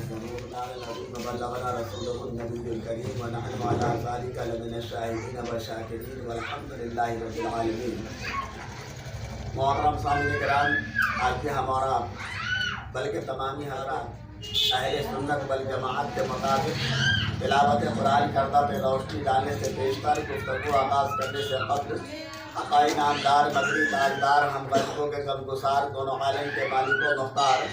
يحزنون العظيم بلغنا رسوله النبي الكريم ونحن على ذلك لمن الشاهدين والشاكرين والحمد لله رب العالمين. محترم سامعین کرام، آج بھی ہمارا بلکہ تمامی حضرات اہل سنت والجماعت کے مطابق تلاوت قرآن کردہ پہ روشنی ڈالنے سے بیشتر گفتگو آغاز کرنے سے قبل حقائی نامدار مدنی تاجدار ہم غریبوں کے غمگسار دونوں عالم کے مالک و مختار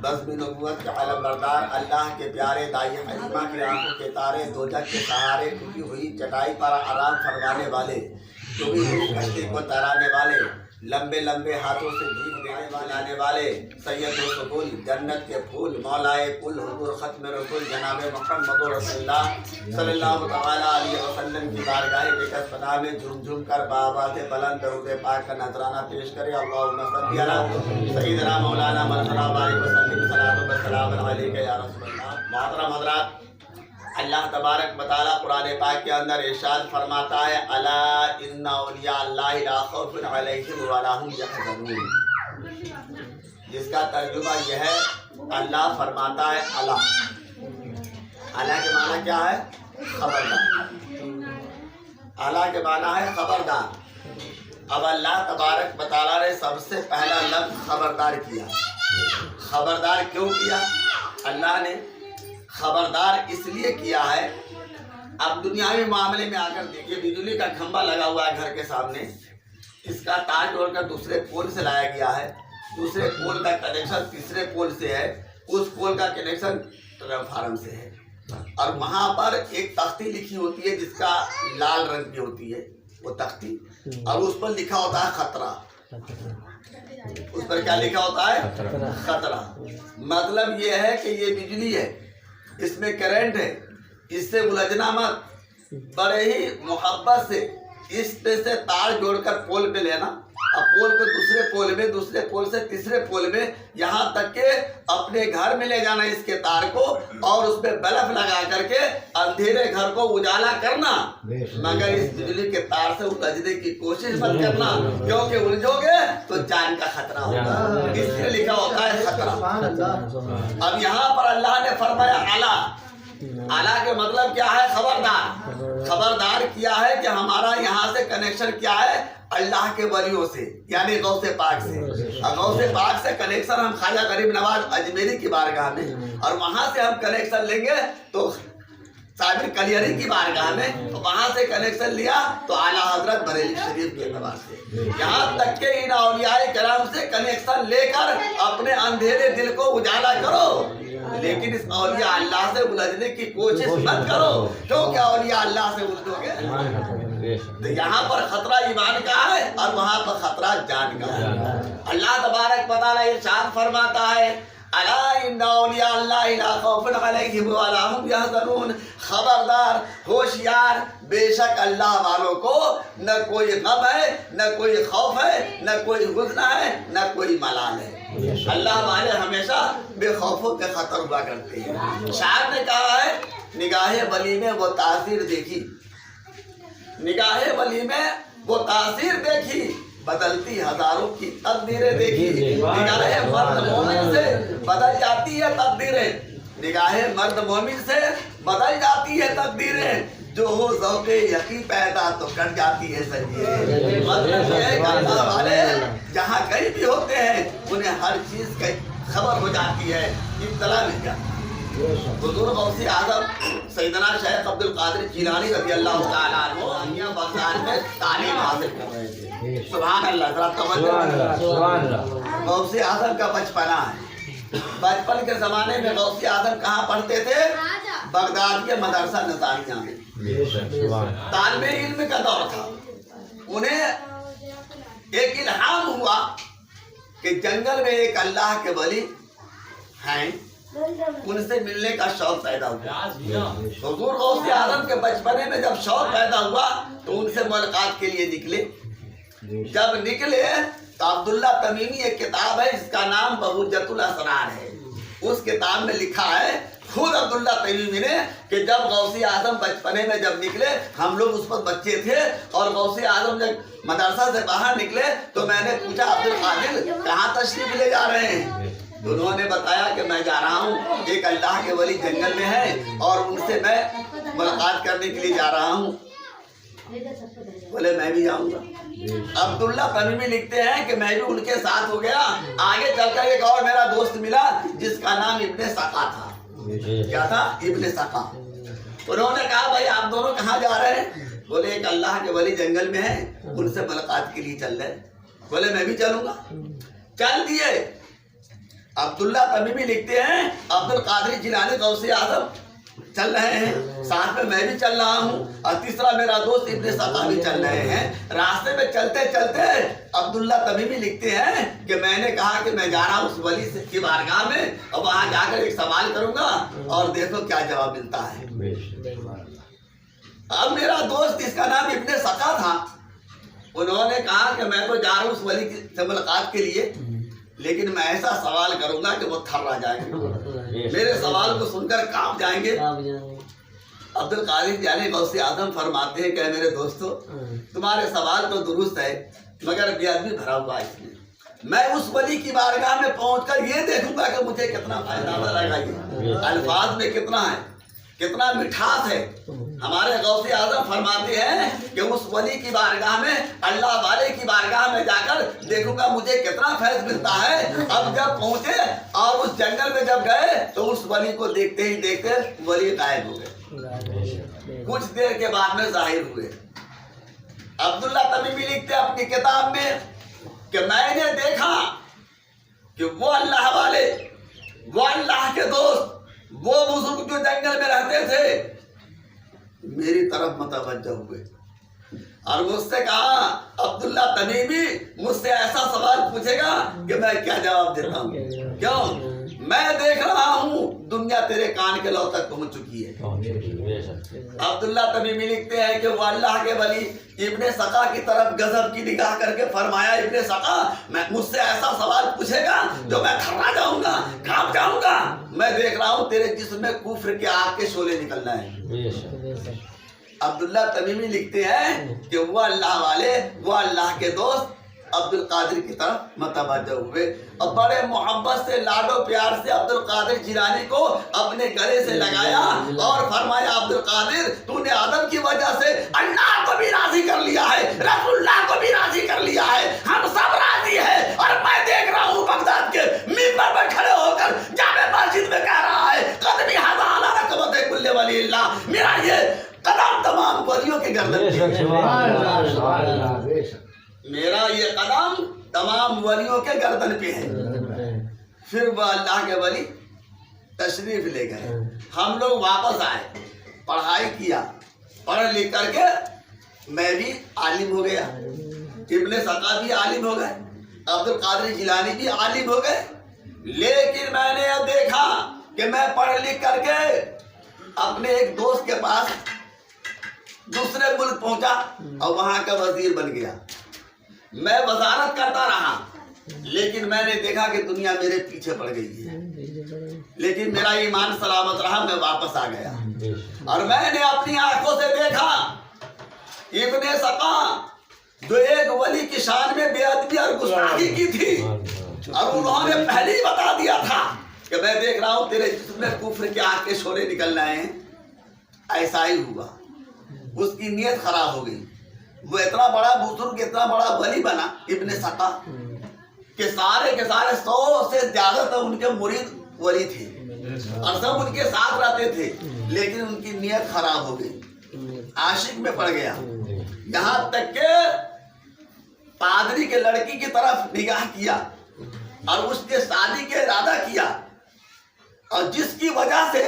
بزم نبوت کے علم بردار اللہ کے پیارے دائی حلیمہ کی آنکھوں کے تارے دوجک کے سہارے ٹوٹی ہوئی چٹائی پر آرام فرمانے والے ڈوبی ہوئی کشتی کو تیرانے والے لمبے لمبے ہاتھوں سے بھیگ دینے والانے والے سید الرسول جنت کے پھول مولائے کل حضور ختم رسول جناب محمد رسول اللہ صلی اللہ تعالیٰ علیہ وسلم کی بارگاہ بکس پناہ میں جھوم جھوم کر بآواز بلند درود پاک کا نذرانہ پیش کرے. اللہم صلی علی سیدنا مولانا مرحبا بارک وسلم صلاۃ و سلام علیک یا رسول اللہ. محترم حضرات، اللہ تبارک مطالعہ قرآن پاک کے اندر ارشاد فرماتا ہے الا ان اولیاء اللہ لا خوف علیہم ولا هم یحزنون، جس کا ترجمہ یہ ہے اللہ فرماتا ہے الا کے معنی کیا ہے؟ خبردار. الا کے معنی ہے خبردار. اب اللہ تبارک مطالعہ نے سب سے پہلا لفظ خبردار کیا. خبردار کیوں کیا؟ اللہ نے خبردار اس لیے کیا ہے. اب دنیاوی معاملے میں آ کر دیکھیے، بجلی کا کھمبا لگا ہوا ہے گھر کے سامنے، اس کا تار جوڑ کر دوسرے پول سے لایا گیا ہے، دوسرے پول کا کنیکشن تیسرے پول سے ہے، اس پول کا کنیکشن ٹرانسفارم سے ہے، اور وہاں پر ایک تختی لکھی ہوتی ہے جس کا لال رنگ کی ہوتی ہے وہ تختی، اور اس پر لکھا ہوتا ہے خطرہ. اس پر کیا لکھا ہوتا ہے؟ خطرہ. مطلب یہ ہے کہ یہ بجلی ہے، اس میں کرنٹ ہے، اس سے الجھنا مت، بڑے ہی محبت سے اس پہ سے تار جوڑ کر پول پہ لینا، اب پول پہ دوسرے پول میں، دوسرے پول سے تیسرے پول میں، یہاں تک کہ اپنے گھر میں لے جانا اس کے تار کو، اور اس پہ بلب لگا کر کے اندھیرے گھر کو اجالا کرنا، مگر اس بجلی کے تار سے الجھنے کی کوشش مت کرنا، کیونکہ الجھو گے تو جان کا خطرہ ہوگا. اس لیے لکھا ہوتا ہے خطرہ. اب یہاں پر اللہ نے فرمایا اعلیٰ. اعلیٰ کے مطلب کیا ہے؟ خبردار. خبردار کیا ہے کہ ہمارا یہاں سے کنیکشن کیا ہے؟ اللہ کے ولیوں سے، یعنی غوث پاک سے. اور غوث پاک سے کنیکشن ہم خواجہ غریب نواز اجمیری کی بارگاہ میں، اور وہاں سے ہم کنیکشن لیں گے تو صابر کلیری کی بارگاہ میں، وہاں سے کنیکشن لیا تو اعلیٰ حضرت بریلی شریف کے اعتبار سے، یہاں تک کہ ان اولیاء کرام سے کنیکشن لے کر اپنے اندھیرے دل کو اجالا کرو، لیکن اس اولیاء اللہ سے الجھنے کی کوشش مت کرو، کیونکہ اولیاء اللہ سے الجھو گے تو یہاں پر خطرہ ایمان کا ہے اور وہاں پر خطرہ جان کا ہے. اللہ تبارک وتعالی ارشاد فرماتا ہے الا ان اولیاء اللہ لا خوف علیہم ولا هم یحزنون، خبردار، ہوشیار، بے شک اللہ والوں کو نہ کوئی غم ہے، نہ کوئی خوف ہے، نہ کوئی حزن ہے، نہ کوئی ملال ہے. اللہ والے ہمیشہ بے خوف و بے خطر ہوا کرتے ہیں. شاعر نے کہا ہے نگاہ ولی میں وہ تاثیر دیکھی، نگاہ ولی میں وہ تاثیر دیکھی، بدلتی ہزاروں کی تقدیریں دیکھی. نگاہ مرد مومن سے بدل جاتی ہے تقدیریں، نگاہ مرد مومن سے بدل جاتی ہے تقدیریں، جو ہو ذوق یقین پیدا تو کٹ جاتی ہے زنجیریں. مطلب یہ ہے کہ اللہ والے جہاں کہیں بھی ہوتے ہیں انہیں ہر چیز کی خبر ہو جاتی ہے، اطلاع مل جاتی ہے. حضور غوث اعظم سیدنا شیخ عبد القادر جیلانی رضی اللہ تعالیٰ عنہ انیا بغداد میں تعلیم حاصل کر رہے تھے. سبحان اللہ، ذرا توجہ. غوث اعظم کا بچپنا ہے. بچپن کے زمانے میں غوث اعظم کہاں پڑھتے تھے؟ بغداد کے مدرسہ نظامیہ میں. طالب علم کا دور تھا. انہیں ایک الہام ہوا کہ جنگل میں ایک اللہ کے ولی ہیں، ان سے ملنے کا شوق پیدا ہوا. حضور غوث اعظم کے بچپنے میں جب شوق پیدا ہوا تو ان سے ملاقات کے لیے نکلے. جب نکلے تو عبداللہ تمیمی ایک کتاب ہے جس کا نام بہجت الاسرار ہے. اس کتاب میں لکھا ہے خود عبداللہ تمیمی نے کہ جب غوث اعظم بچپنے میں جب نکلے، ہم لوگ اس وقت بچے تھے، اور غوث اعظم جب مدرسہ سے باہر نکلے تو میں نے پوچھا عبد القادر کہاں تشریف لے جا رہے ہیں؟ انہوں نے بتایا کہ میں جا رہا ہوں، ایک اللہ کے ولی جنگل میں ہے اور ان سے میں ملاقات کرنے کے لیے جا رہا ہوں۔ بولے میں بھی جاؤں گا۔ عبداللہ تمیمی لکھتے ہیں کہ میں بھی ان کے ساتھ ہو گیا۔ آگے چل کر ایک اور میرا دوست ملا جس کا نام ابن سقا تھا۔ کیا تھا؟ ابن سقا۔ انہوں نے کہا بھائی آپ دونوں کہاں جا رہے ہیں؟ بولے ایک اللہ کے ولی جنگل میں ہے، ان سے ملاقات کے لیے چل رہے۔ بولے میں بھی چلوں گا۔ چل دیے۔ عبداللہ تمیمی لکھتے ہیں عبد القادر جیلانی غوث اعظم چل رہے ہیں، ساتھ میں بھی چل رہا ہوں، اور تیسرا میرا دوست ابن سقا بھی چل رہے ہیں۔ راستے میں چلتے چلتے عبداللہ تمیمی لکھتے ہیں کہ میں نے کہا کہ میں جا رہا ہوں اس ولی کی بارگاہ میں اور وہاں جا کر ایک سوال کروں گا اور دیکھو کیا جواب ملتا ہے۔ اب میرا دوست جس کا نام ابن سقا تھا، انہوں نے کہا کہ میں تو جا رہا ہوں اس ولی سے ملاقات کے لیے، لیکن میں ایسا سوال کروں گا کہ وہ تھرا جائیں گے، میرے سوال کو سن کر کانپ جائیں گے۔ عبد القادر جیلانی غوث اعظم فرماتے ہیں کہ میرے دوستو تمہارے سوال تو درست ہے مگر بے ادبی بھرا ہوا اس میں اس ولی کی بارگاہ میں پہنچ کر یہ دیکھوں گا کہ مجھے کتنا فائدہ ملے گا، یہ الفاظ میں کتنا ہے، کتنا مٹھاس ہے۔ ہمارے غوث اعظم فرماتے ہیں کہ اس ولی کی بارگاہ میں، اللہ والے کی بارگاہ میں جا کر دیکھوں گا مجھے کتنا فیض ملتا ہے۔ اب جب پہنچے اور اس جنگل میں جب گئے تو اس ولی کو دیکھتے ہی دیکھتے ولی غائب ہو گئے، کچھ دیر کے بعد میں ظاہر ہوئے۔ عبداللہ تمیمی لکھتے اپنی کتاب میں کہ میں نے دیکھا کہ وہ اللہ والے، وہ اللہ کے دوست، وہ بزرگ جو جنگل میں رہتے تھے میری طرف متوجہ ہوئے اور مجھ سے کہا عبداللہ تمیمی مجھ سے ایسا سوال پوچھے گا کہ میں کیا جواب دیتا ہوں، کیوں میں دیکھ رہا ہوں دنیا تیرے کان کے لو تک پہنچ چکی ہے۔ عبداللہ تمیمی لکھتے ہیں کہ وہ اللہ کے ولی ابن سقا کی طرف غضب کی نگاہ کر کے فرمایا ابن سقا میں مجھ سے ایسا سوال پوچھے گا جو میں تھرا جاؤں گا، کانپ جاؤں گا، میں دیکھ رہا ہوں تیرے جسم میں کفر کے آگ کے شعلے نکل رہے ہیں۔ عبداللہ تمیمی لکھتے ہیں کہ وہ اللہ والے، وہ اللہ کے دوست عبد القادر کی طرف متوجہ ہوئے اور بڑے محبت سے، لاڈ و پیار سے عبد القادر جیلانی کو اپنے گلے سے لگایا اور فرمایا عبد القادر تو نے آدم کی وجہ سے اللہ کو بھی راضی کر لیا ہے، رسول اللہ کو بھی راضی کر لیا ہے، ہم سب راضی ہیں۔ اور میں دیکھ رہا ہوں بغداد کے منبر پر کھڑے ہو کر جامع مسجد میں کہہ رہا ہے قدمی ھذا علی رکبۃ کل ولی اللہ، میرا یہ قدم تمام ولیوں کے گردن پہ، میرا یہ قدم تمام ولیوں کے گردن پہ ہے۔ پھر وہ اللہ کے ولی تشریف لے گئے، ہم لوگ واپس آئے، پڑھائی کیا، پڑھ لکھ کر کے میں بھی عالم ہو گیا، ابن سقا بھی عالم ہو گئے، عبد القادر جیلانی بھی عالم ہو گئے۔ لیکن میں نے یہ دیکھا کہ میں پڑھ لکھ کر کے اپنے ایک دوست کے پاس دوسرے ملک پہنچا اور وہاں کا وزیر بن گیا، میں وزارت کرتا رہا، لیکن میں نے دیکھا کہ دنیا میرے پیچھے پڑ گئی ہے، لیکن میرا ایمان سلامت رہا، میں واپس آ گیا اور میں نے اپنی آنکھوں سے دیکھا ابن سقا جو ایک ولی کی شان میں بے ادبی اور گستاخی کی تھی، اور انہوں نے پہلے ہی بتا دیا تھا کہ میں دیکھ رہا ہوں تیرے جسم میں کفر کے آگ کے شعلے نکل رہے ہیں، ایسا ہی ہوا۔ اس کی نیت خراب ہو گئی، وہ اتنا بڑا بزرگ، اتنا بڑا ولی بنا ابن سقا کہ سارے کے سارے 100 سے زیادہ تو ان کے مرید ولی تھے اور سب ان کے ساتھ رہتے تھے، لیکن ان کی نیت خراب ہو گئی، عاشق میں پڑ گیا، یہاں تک کہ پادری کے لڑکی کی طرف نگاہ کیا اور اس کے شادی کے ارادہ کیا، اور جس کی وجہ سے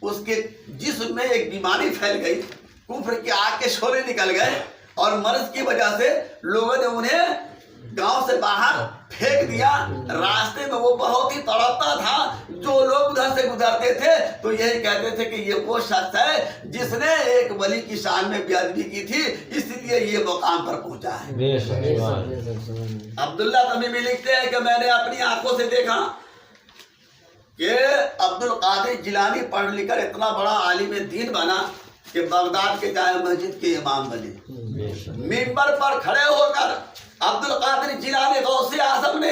اس کے جسم میں ایک بیماری پھیل گئی، کفر کی آگ کے شعلے نکل گئے، اور مرض کی وجہ سے لوگوں نے انہیں گاؤں سے باہر پھینک دیا۔ راستے میں وہ بہت ہی تڑپتا تھا، جو لوگ ادھر سے گزرتے تھے تو یہی کہتے تھے کہ یہ وہ شخص ہے جس نے ایک ولی کی شان میں بے ادبی کی تھی، اس لیے یہ مقام پر پہنچا ہے۔ عبداللہ تمیمی لکھتے ہیں کہ میں نے اپنی آنکھوں سے دیکھا کہ عبد القادر جیلانی پڑھ لکھ کر اتنا بڑا عالم دین بنا کہ بغداد کے جامع مسجد کے امام بنے۔ منبر پر کھڑے ہو کر عبد القادر جیلانی غوث اعظم نے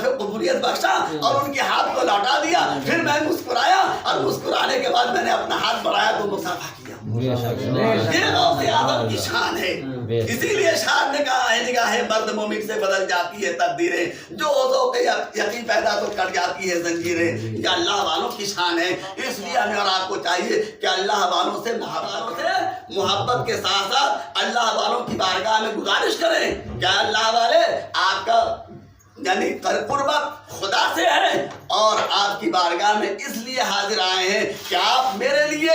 طرف قبولیت بخشا اور ان کے ہاتھ کو لوٹا دیا. پھر میں مسکرایا اور مسکرانے کے بعد میں نے اپنا ہاتھ بڑھایا تو مصافحہ کیا. یہ غوث اعظم کی شان ہے. اسی لیے شان نے کہا ہے نگاہ مرد مومن سے بدل جاتی ہے تقدیریں, جو عضو کے یقین پیدا تو کٹ جاتی ہے زنجیریں. یہ اللہ والوں کی شان ہے. اس لیے ہمیں اور آپ کو چاہیے کہ اللہ والوں سے محبت کے ساتھ ساتھ اللہ والوں کی بارگاہ میں گزارش کریں کہ اللہ والے آپ کا یعنی قربت خدا سے ہے اور آپ کی بارگاہ میں اس لیے حاضر آئے ہیں کہ آپ میرے لیے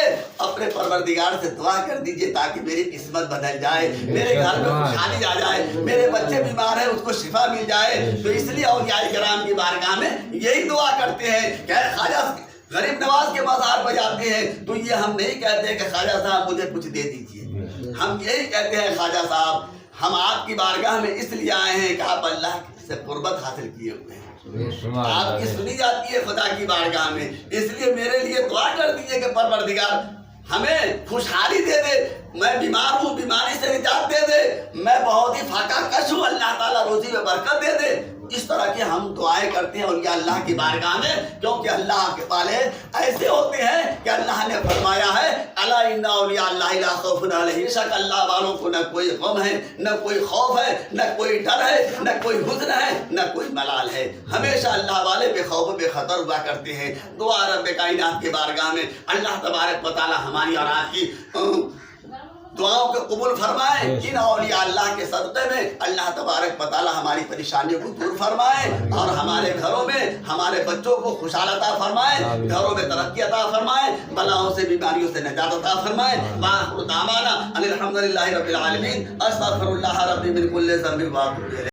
اپنے پروردگار سے دعا کر دیجئے تاکہ میری قسمت بدل جائے, میرے گھر میں خوشحالی آ جائے, میرے بچے بیمار ہیں اس کو شفا مل جائے. تو اس لیے اولیاء کرام کی بارگاہ میں یہی دعا کرتے ہیں کہ خواجہ غریب نواز کے مزار پہ جاتے ہیں تو یہ ہم نہیں کہتے کہ خواجہ صاحب مجھے کچھ دے دیجئے, ہم یہی کہتے ہیں خواجہ صاحب ہم آپ کی بارگاہ میں اس لیے آئے ہیں کہ آپ اللہ سے قربت حاصل کیے ہوئے ہیں, آپ کی سنی جاتی ہے خدا کی بارگاہ میں. اس لیے میرے لیے دعا کر دیجئے کہ پروردگار ہمیں خوشحالی دے دے, میں بیمار ہوں بیماری سے نجات دے دے, میں بہت ہی فاقہ کش ہوں اللہ تعالیٰ روزی میں برکت دے دے. اس طرح کی ہم دعائیں کرتے ہیں اولیاء اللہ کی بارگاہ میں, کیونکہ اللہ کے والے ایسے ہوتے ہیں کہ اللہ نے فرمایا ہے الا ان اولیاء اللہ لا خوف علیہم, شک اللہ والوں کو نہ کوئی غم ہے نہ کوئی خوف ہے نہ کوئی ڈر ہے نہ کوئی حزن ہے نہ کوئی ملال ہے. ہمیشہ اللہ والے بے خوف بے خطر ہوا کرتے ہیں. دعا رب کائنات کی بارگاہ میں اللہ تبارک و تعالی ہماری اور آپ کی دعاؤں کو قبول فرمائے. ان اولیاء اللہ کے صدقے میں اللہ تبارک و تعالی ہماری پریشانیوں کو دور فرمائے اور ہمارے گھروں میں ہمارے بچوں کو خوشحال عطا فرمائے, گھروں میں ترقی عطا فرمائے, بلاؤں سے بیماریوں سے نجات عطا فرمائے. وآخر دعوانا ان الحمد للہ رب العالمین. استغفر اللہ ربی من کل ذنب واتوب الیہ.